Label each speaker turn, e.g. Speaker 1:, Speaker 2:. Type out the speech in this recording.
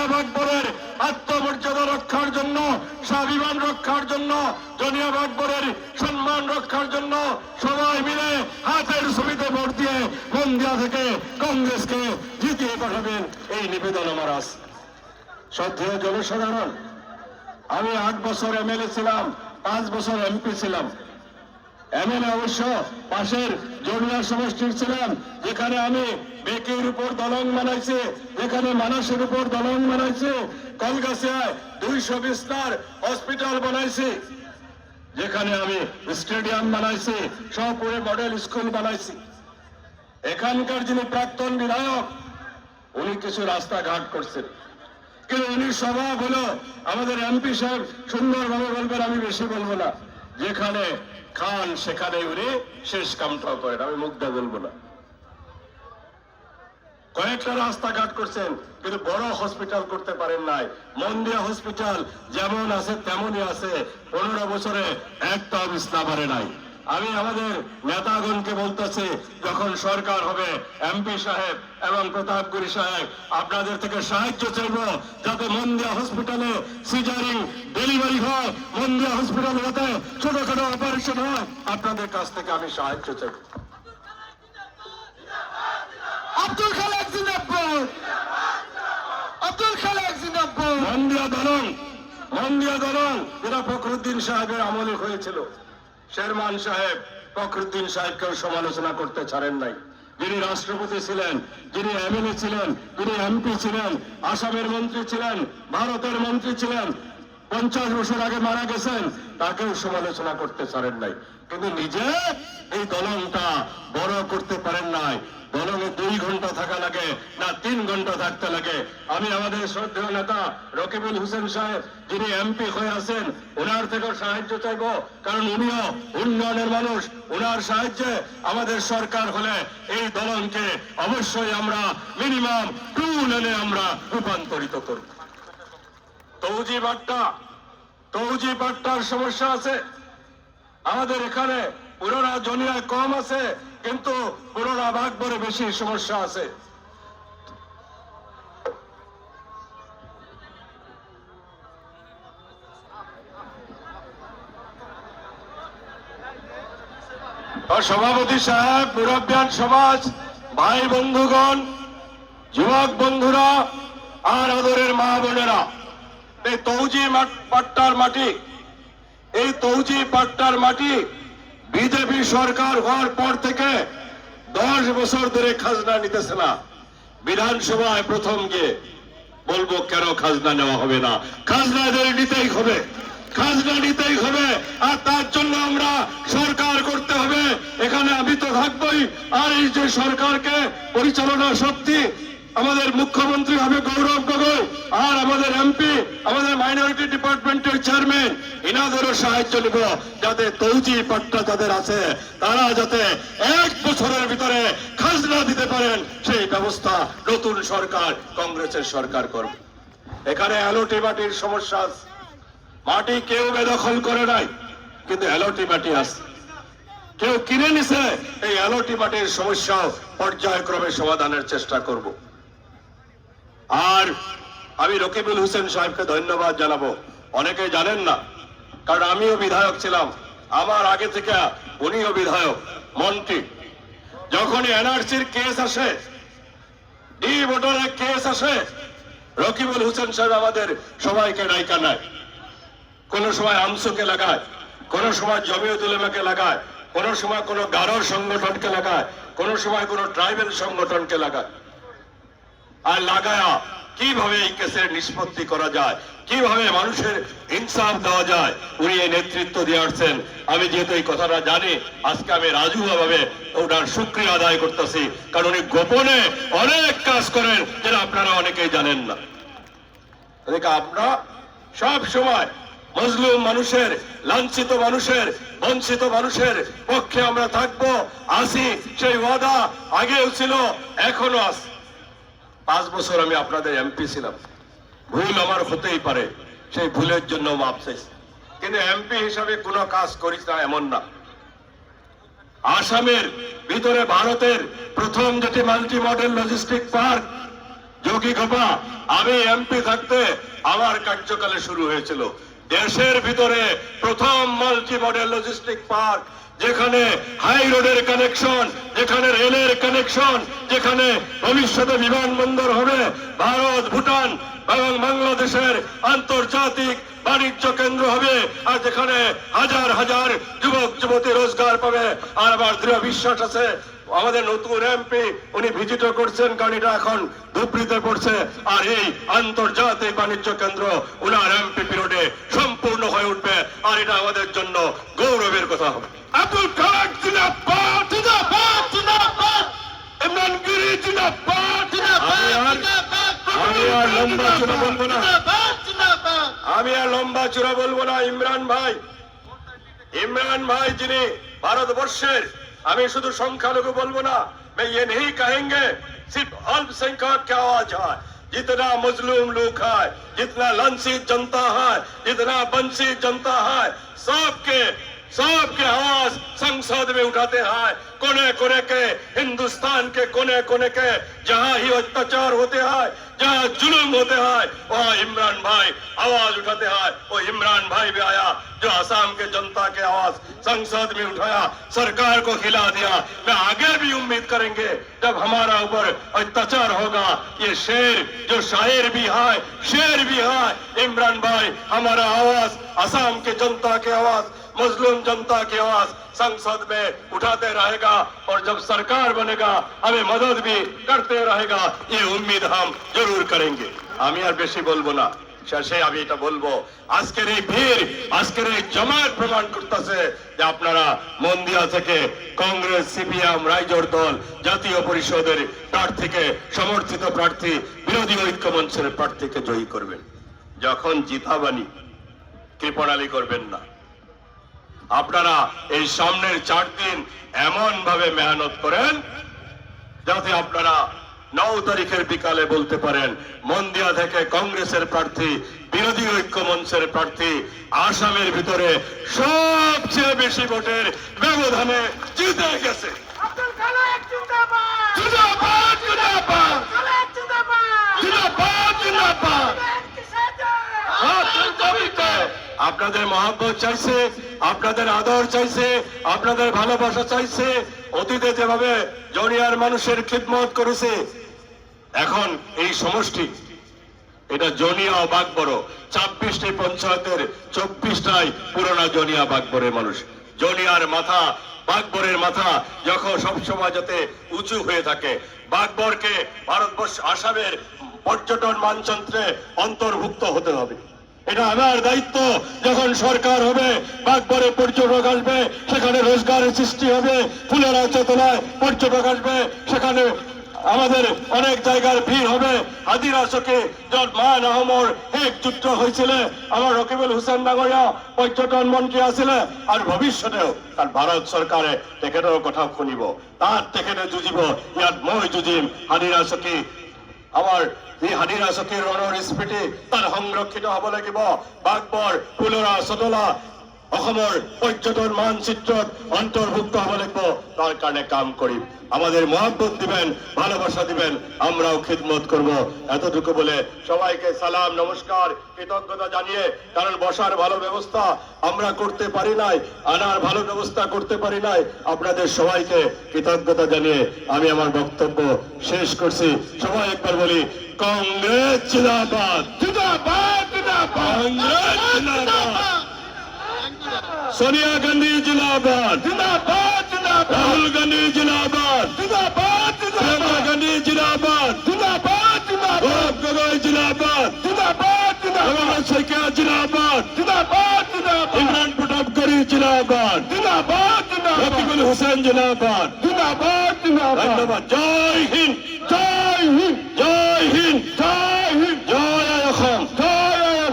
Speaker 1: জনাব আকবরের আত্মমর্যাদা রক্ষার জন্য, স্বাভিমান রক্ষার জন্য, জনাব আকবরের সম্মান রক্ষার জন্য সবাই মিলে হাতের ছবিতে ভোট দিয়ে বন্দিয়া থেকে কংগ্রেসকে জিতিয়ে পাঠাবেন, এই নিবেদন আমার আছে। শ্রদ্ধেয় জনসাধারণ, আমি 8 বছর এমএলএ ছিলাম, 5 বছর এমপি ছিলাম। এমএলএ অবশ্য পাশের জড়িয়া সমষ্টির ছিলাম, যেখানে আমি বেকির উপর দলং বানাইছি, যেখানে মানসের উপর দলং বানাইছি, কলগাছিয়ায় 200 বিছনার হসপিটাল বানাইছি, যেখানে আমি স্টেডিয়াম বানাইছি, সপুরে মডেল স্কুল বানাইছি। এখানকার যিনি প্রাক্তন বিধায়ক, উনি কিছু রাস্তাঘাট করছেন, কিন্তু উনি স্বভাব হলো আমাদের এমপি সাহেব সুন্দরভাবে বলবেন, আমি বেশি বলবো না, যেখানে খান সেখানে উনি শেষ কামটাও করেন, আমি মুগ্ধা বলবো না। কয়েকটা রাস্তাঘাট করছেন, কিন্তু বড় হসপিটাল করতে পারেন নাই। মন্দিয়া হসপিটাল যেমন আছে তেমনই আছে, 15 বছরে একটা বিছনা বাড়ে নাই। আমি আমাদের নেতাগণকে বলতেছি, যখন সরকার হবে এমপি সাহেব এবং প্রতাপগুরি সাহেব আপনাদের থেকে সাহায্য চাইব, যাতে মন্দিয়া হসপিটালে সিজারিং ডেলিভারি হয়, মন্দিয়া হসপিটালে যাতে ছোটখাটো অপারেশন হয়, আপনাদের কাছ থেকে আমি সাহায্য চাইব।
Speaker 2: আব্দুল খালেক জিন্দাবাদ, আব্দুল খালেক জিন্দাবাদ।
Speaker 1: মন্দিয়া দলং যেটা ফখরুদ্দিন সাহেবের আমলে হয়েছিল, শেরমান সাহেব ফখরুদ্দিন সাহেবকেও সমালোচনা করতে ছাড়েন নাই। যিনি রাষ্ট্রপতি ছিলেন, যিনি এমএলএ ছিলেন, যিনি এমপি ছিলেন, আসামের মন্ত্রী ছিলেন, ভারতের মন্ত্রী ছিলেন, 50 বছর আগে মারা গেছেন, তাকেও সমালোচনা করতে ছাড়েন নাই। কিন্তু নিজে এই দলংটা বড় করতে পারেন নাই। দলঙে 2 ঘন্টা থাকা লাগে না 3 ঘন্টা থাকতে লাগে। আমি আমাদের শ্রদ্ধেয় নেতা রকিবুল হোসেন সাহেব, যিনি এমপি হয়ে আছেন, ওনার থেকেও সাহায্য চাইব, কারণ উনিও উন্নয়নের মানুষ। ওনার সাহায্যে আমাদের সরকার হলে এই দলংকে অবশ্যই আমরা মিনিমাম 2 লেনে আমরা রূপান্তরিত করব। তৌজি বাট্টার সমস্যা আছে আমাদের এখানে, পুরোনা জনিয়ায় কম আছে, কিন্তু পুরোনা বাগবরে বেশি সমস্যা আছে। সভাপতি সাহেব, মুরব্বিয়ান সমাজ, ভাই বন্ধুগণ, যুবক বন্ধুরা আর আদরের মা বোনেরা, এই তৌজি পাট্টার মাটি, এই তৌজি পাট্টার মাটি বিজেপি সরকার হওয়ার পর থেকে 10 বছর ধরে খাজনা নিতেছে না। বিধানসভায় প্রথম গিয়ে বলবো কেন খাজনা নেওয়া হবে না, খাজনা নিতেই হবে, খাজনা নিতেই হবে। আর তার জন্য আমরা সরকার করতে হবে, এখানে আমি তো থাকবই। আর এই যে সরকারকে পরিচালনা শক্তি আমাদের মুখ্যমন্ত্রী হবে গৌরব গগৈ, আর আমাদের এমপি, আমাদের মাইনরিটি ডিপার্টমেন্টের চেয়ারম্যান, এনাদেরও সাহায্য নিব, যাতে তৌজি পাট্টা যাদের আছে তারা যাতে 1 বছরের ভিতরে খাজনা দিতে পারেন, সেই ব্যবস্থা নতুন সরকার, কংগ্রেসের সরকার করবে। এখানে অ্যালোটি মাটির সমস্যা আছে, মাটি কেউ বেদখল করে নাই, কিন্তু অ্যালোটি মাটি আছে, কেউ কিনে নিছে। এই অ্যালোটি মাটির সমস্যা পর্যায়ক্রমে সমাধানের চেষ্টা করব। আর আমি রকিবুল হোসেন সাহেবকে ধন্যবাদ জানাবো। অনেকে জানেন না, কারণ আমিও বিধায়ক ছিলাম, আমার আগে থেকে উনিও বিধায়ক মন্ত্রী। যখনই এনআরসির কেস আসে, ডি ভোটারের কেস আসে, রকিবুল হোসেন সাহেব আমাদের সবাইকে ডাইকা নেয়। কোন সময় আমসুকে লাগায়, কোন সময় জমিয়ত উলেমাকে লাগায়, কোন সময় কোন গারো সংগঠনকে লাগায়, কোন সময় কোন ট্রাইবেল সংগঠনকে লাগায়। আর লাগায়া কিভাবে এই কেসের নিষ্পত্তি করা যায়, কিভাবে মানুষের ইনসাফ দেওয়া যায়, উনি এই নেতৃত্ব দিয়ে আসছেন। আমি যেহেতু এই কথাটা জানি, আজকে আমি রাজুয়া ভাবে ওনার শুকরিয়া আদায় করতেছি, কারণ উনি গোপনে অনেক কাজ করেন যেটা আপনারা অনেকেই জানেন না। আমরা সব সময় মজলুম মানুষের, লাঞ্ছিত মানুষের, বঞ্চিত মানুষের পক্ষে আমরা থাকবো, আসি। সেই ওয়াদা আগেও ছিল, এখনো আছে। 5 বছর আমি আপনাদের এমপি ছিলাম, ভুল আমার হতেই পারে, সেই ভুলের জন্য মাপ চাইছি, কিন্তু এমপি হিসাবে কোনো কাজ করিস না এমন না। আসামের ভিতরে ভারতের প্রথম যেটি মাল্টি মডেল লজিস্টিক পার্ক, যোগী খোপা, আমি এমপি থাকতে আমার কার্যকালে শুরু হয়েছিল দেশের ভিতরে প্রথম মাল্টি মডেল লজিস্টিক পার্ক, যেখানে হাই রোডের কানেকশন, যেখানে রেলের কানেকশন, যেখানে ভবিষ্যতে বিমানবন্দর হবে, ভারত, ভুটান এবং বাংলাদেশের আন্তর্জাতিক বাণিজ্য কেন্দ্র হবে, আর যেখানে হাজার হাজার যুবক যুবতী রোজগার পাবে। আর আমার দৃঢ় বিশ্বাস আছে আমাদের নতুন এমপি উনি ভিজিটও করছেন, গাড়িটা এখন ধুবড়িতে পড়ছে, আর এই আন্তর্জাতিক বাণিজ্য কেন্দ্র উনার এমপি পিরিয়ডে সম্পূর্ণ হয়ে উঠবে, আর এটা আমাদের জন্য গৌরবের কথা হবে। আব্দুল খালেক জিন্দাবাদ,
Speaker 2: জিন্দাবাদ জিন্দাবাদ
Speaker 1: ইমরান গিরি জিন্দাবাদ। আমি আর লম্বা চূড়া বলবো না,
Speaker 2: জিন্দাবাদ জিন্দাবাদ
Speaker 1: আমি আর লম্বা চূড়া বলবো না। ইমরান ভাই যিনি ভারতবর্ষের, আমি শুধু সংখ্যালঘু বলবো না, मैं ये नहीं कहेंगे सिर्फ अल्पसंख्यक की आवाज है, जितना मजलूम लोग है, जितना लांछित जनता है, जितना वंचित जनता है, सबके आवाज संसद में उठाते हैं। कोने कोने के हिंदुस्तान के कोने कोने के जहाँ ही अत्याचार होते हैं, जहाँ जुल्म होते हैं, वहाँ इमरान भाई आवाज उठाते हैं। वो इमरान भाई भी आया जो असम के जनता के आवाज संसद में उठाया, सरकार को हिला दिया। मैं आगे भी उम्मीद करेंगे जब हमारा ऊपर अत्याचार होगा, ये शेर जो शायर भी है, शेर भी है, इमरान भाई हमारा आवाज, असम के जनता के आवाज, मुस्लिम जनता की आवाज संसद में उठाते रहेगा, और जब सरकार बनेगा हमें मदद भी करते रहेगा, ये उम्मीद हम जरूर करेंगे। আমি আর বেশি বলবো না, শেষে আমি এটা বলবো, আজকের এই ভিড়, আজকের এই জমায়েত প্রমাণ করতেছে যে আপনারা মন্দিয়া থেকে কংগ্রেস, সিপিএম, রাইজোর দল, জাতীয় পরিষদের প্রার্থীকে, সমর্থিত প্রার্থী, বিরোধী ঐক্য মঞ্চের প্রার্থীকে জয়ী করবেন। যখন জিতাবানি কৃপণালি করবেন না। আপনারা এই সামনের 4 দিন এমন ভাবে মেহনত করেন যাতে আপনারা 9 তারিখের বিকালে বলতে পারেন মন্দিয়া থেকে কংগ্রেসের প্রার্থী, বিরোধী ঐক্য মঞ্চের প্রার্থী আসামের ভিতরে সবচেয়ে বেশি ভোটের ব্যবধানে জিতে গেছে।
Speaker 2: আব্দুল খালেক জিন্দাবাদ
Speaker 1: জিন্দাবাদ, জিন্দাবাদ,
Speaker 2: খালেক জিন্দাবাদ
Speaker 1: জিন্দাবাদ, জিন্দাবাদ। আপনাদের মহব্বত চাইছে, আপনাদের আদর চাইছে, আপনাদের ভালোবাসা চাইছে। অতীতে যেভাবে জনিয়ার মানুষের খিদমত করেছে, এখন এই সমষ্টি, এটা জনিয়া ও বাগবড় 26টি পঞ্চায়েতের 24টাই পুরোনো জনিয়া বাগবরের মানুষ। জনিয়ার মাথা, বাগবরের মাথা যখন সবসময় যাতে উঁচু হয়ে থাকে, বাগবরকে ভারতবর্ষ, আসামের পর্যটন মানচিত্রে অন্তর্ভুক্ত হতে হবে। এটা আমার দায়িত্ব। যখন সরকার হবে, বাগবরে পর্যটক আসবে, সেখানে রোজগারের সৃষ্টি হবে, ফুলেরা চেতনায় পর্যটক আসবে, সেখানে আমাদের অনেক জায়গার ভিড় হবে। হাদিরা চকে যত মান আহমর একযুক্ত হয়েছিল, আমার রকিবুল হুসেন ডাঙৰীয়া পৰ্যটন মন্ত্ৰী আছিলে, আৰু ভৱিষ্যতেও কাৰণ ভাৰত চৰকাৰে তেখেতৰ কথা শুনিব, তাত তেখেতে যুঁজিব, ইয়াত মই যুঁজিম। হাদিৰা চকী, আমাৰ এই হাদিৰা চকীৰ ৰণৰ স্মৃতি তাৰ সংৰক্ষিত হ'ব লাগিব। বাগবৰ, ফুলৰা, চতলা অসমৰ পৰ্যটন মানচিত্ৰত অন্তৰ্ভুক্ত হ'ব লাগিব। তাৰ কাৰণে কাম কৰিম। আমাদের মহব্বত দিবেন, ভালোবাসা দিবেন, আমরাও খিদমত করব। এতটুকু বলে সবাইকে সালাম, নমস্কার, কৃতজ্ঞতা জানিয়ে, কারণ বসার ভালো ব্যবস্থা আমরা করতে পারি নাই, আনার ভালো ব্যবস্থা করতে পারি নাই, আপনাদের সবাইকে কৃতজ্ঞতা জানিয়ে আমি আমার বক্তব্য শেষ করছি। সবাই একবার বলি, কংগ্রেস জিন্দাবাদ, জিন্দাবাদ, জিন্দাবাদ, কংগ্রেস জিন্দাবাদ, সোনিয়া গান্ধী জিন্দাবাদ, জিন্দাবাদ, জিন্দাবাদ, রাহুল গান্ধী জিন্দাবাদ, জিন্দাবাদ, প্রিয়াঙ্কা গান্ধী জিন্দাবাদ, জিন্দাবাদ, গৌরব গগৈ জিন্দাবাদ, জিন্দাবাদ, রমেশ শইকীয়া জিন্দাবাদ, জিন্দাবাদ, ইমরান পটভকরি জিন্দাবাদ, জিন্দাবাদ, রফিকুল হোসেন জিন্দাবাদ, জিন্দাবাদ, ধন্যবাদ। জয় হিন্দ, জয় হিন্দ।